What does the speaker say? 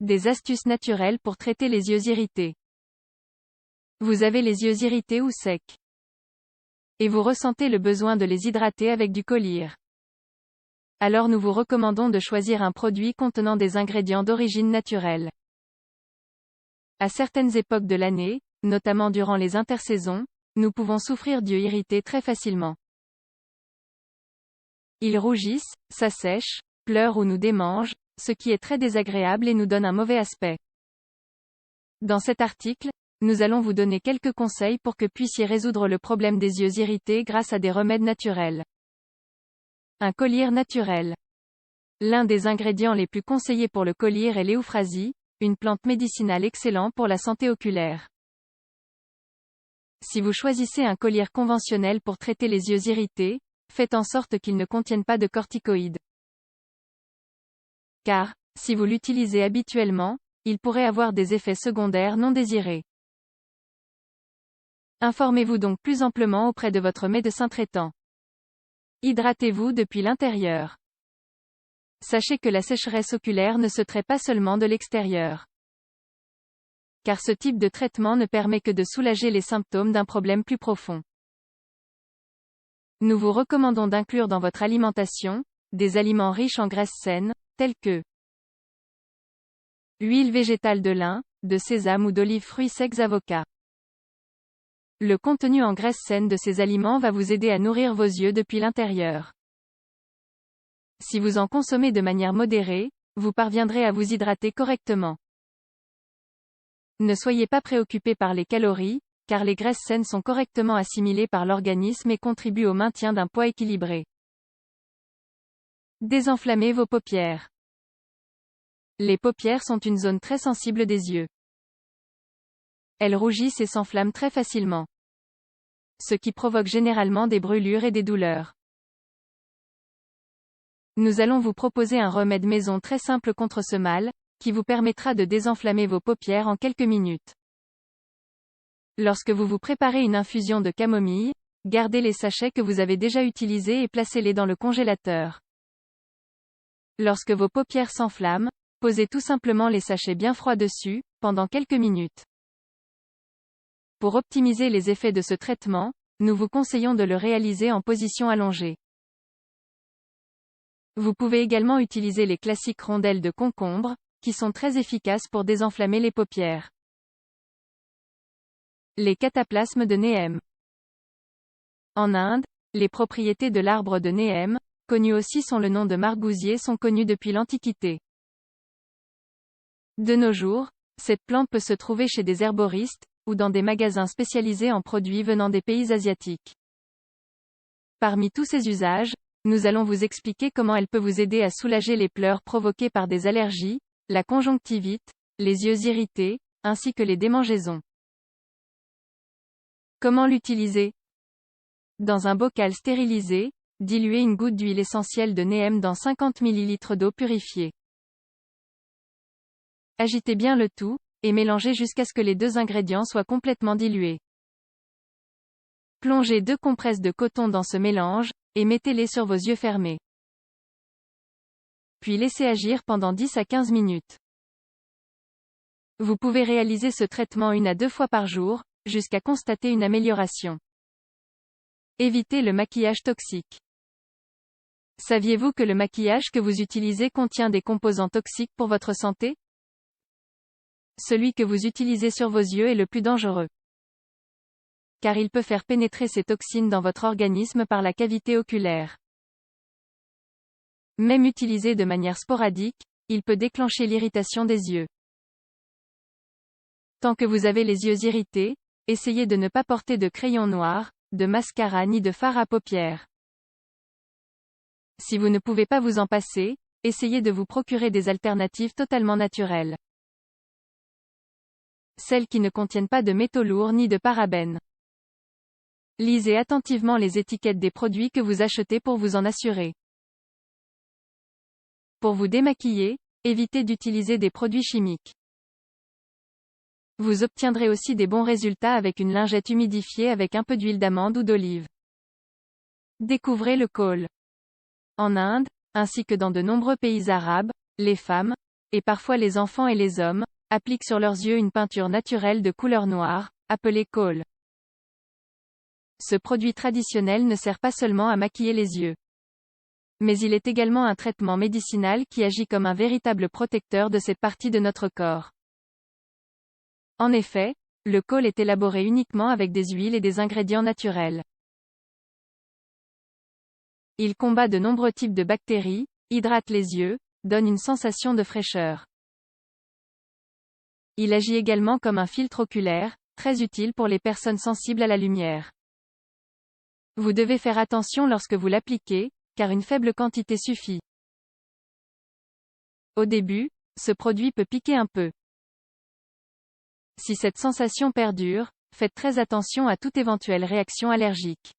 Des astuces naturelles pour traiter les yeux irrités. Vous avez les yeux irrités ou secs. Et vous ressentez le besoin de les hydrater avec du collyre. Alors nous vous recommandons de choisir un produit contenant des ingrédients d'origine naturelle. À certaines époques de l'année, notamment durant les intersaisons, nous pouvons souffrir d'yeux irrités très facilement. Ils rougissent, s'assèchent, pleurent ou nous démangent, ce qui est très désagréable et nous donne un mauvais aspect. Dans cet article, nous allons vous donner quelques conseils pour que puissiez résoudre le problème des yeux irrités grâce à des remèdes naturels. Un collyre naturel. L'un des ingrédients les plus conseillés pour le collyre est l'euphrasie, une plante médicinale excellente pour la santé oculaire. Si vous choisissez un collyre conventionnel pour traiter les yeux irrités, faites en sorte qu'il ne contienne pas de corticoïdes. Car, si vous l'utilisez habituellement, il pourrait avoir des effets secondaires non désirés. Informez-vous donc plus amplement auprès de votre médecin traitant. Hydratez-vous depuis l'intérieur. Sachez que la sécheresse oculaire ne se traite pas seulement de l'extérieur. Car ce type de traitement ne permet que de soulager les symptômes d'un problème plus profond. Nous vous recommandons d'inclure dans votre alimentation des aliments riches en graisses saines, tels que huile végétale de lin, de sésame ou d'olive, fruits secs, avocat. Le contenu en graisses saines de ces aliments va vous aider à nourrir vos yeux depuis l'intérieur. Si vous en consommez de manière modérée, vous parviendrez à vous hydrater correctement. Ne soyez pas préoccupé par les calories, car les graisses saines sont correctement assimilées par l'organisme et contribuent au maintien d'un poids équilibré. Désenflammez vos paupières. Les paupières sont une zone très sensible des yeux. Elles rougissent et s'enflamment très facilement. Ce qui provoque généralement des brûlures et des douleurs. Nous allons vous proposer un remède maison très simple contre ce mal, qui vous permettra de désenflammer vos paupières en quelques minutes. Lorsque vous vous préparez une infusion de camomille, gardez les sachets que vous avez déjà utilisés et placez-les dans le congélateur. Lorsque vos paupières s'enflamment, posez tout simplement les sachets bien froids dessus, pendant quelques minutes. Pour optimiser les effets de ce traitement, nous vous conseillons de le réaliser en position allongée. Vous pouvez également utiliser les classiques rondelles de concombre, qui sont très efficaces pour désenflammer les paupières. Les cataplasmes de Neem. En Inde, les propriétés de l'arbre de Neem, connu aussi sous le nom de margousier, sont connues depuis l'Antiquité. De nos jours, cette plante peut se trouver chez des herboristes, ou dans des magasins spécialisés en produits venant des pays asiatiques. Parmi tous ces usages, nous allons vous expliquer comment elle peut vous aider à soulager les pleurs provoquées par des allergies, la conjonctivite, les yeux irrités, ainsi que les démangeaisons. Comment l'utiliser? Dans un bocal stérilisé, diluez une goutte d'huile essentielle de Neem dans 50 ml d'eau purifiée. Agitez bien le tout, et mélangez jusqu'à ce que les deux ingrédients soient complètement dilués. Plongez 2 compresses de coton dans ce mélange, et mettez-les sur vos yeux fermés. Puis laissez agir pendant 10 à 15 minutes. Vous pouvez réaliser ce traitement 1 à 2 fois par jour, jusqu'à constater une amélioration. Évitez le maquillage toxique. Saviez-vous que le maquillage que vous utilisez contient des composants toxiques pour votre santé? Celui que vous utilisez sur vos yeux est le plus dangereux. Car il peut faire pénétrer ces toxines dans votre organisme par la cavité oculaire. Même utilisé de manière sporadique, il peut déclencher l'irritation des yeux. Tant que vous avez les yeux irrités, essayez de ne pas porter de crayon noir, de mascara ni de fard à paupières. Si vous ne pouvez pas vous en passer, essayez de vous procurer des alternatives totalement naturelles. Celles qui ne contiennent pas de métaux lourds ni de parabènes. Lisez attentivement les étiquettes des produits que vous achetez pour vous en assurer. Pour vous démaquiller, évitez d'utiliser des produits chimiques. Vous obtiendrez aussi des bons résultats avec une lingette humidifiée avec un peu d'huile d'amande ou d'olive. Découvrez le kohl. En Inde, ainsi que dans de nombreux pays arabes, les femmes, et parfois les enfants et les hommes, appliquent sur leurs yeux une peinture naturelle de couleur noire, appelée kohl. Ce produit traditionnel ne sert pas seulement à maquiller les yeux. Mais il est également un traitement médicinal qui agit comme un véritable protecteur de cette partie de notre corps. En effet, le kohl est élaboré uniquement avec des huiles et des ingrédients naturels. Il combat de nombreux types de bactéries, hydrate les yeux, donne une sensation de fraîcheur. Il agit également comme un filtre oculaire, très utile pour les personnes sensibles à la lumière. Vous devez faire attention lorsque vous l'appliquez, car une faible quantité suffit. Au début, ce produit peut piquer un peu. Si cette sensation perdure, faites très attention à toute éventuelle réaction allergique.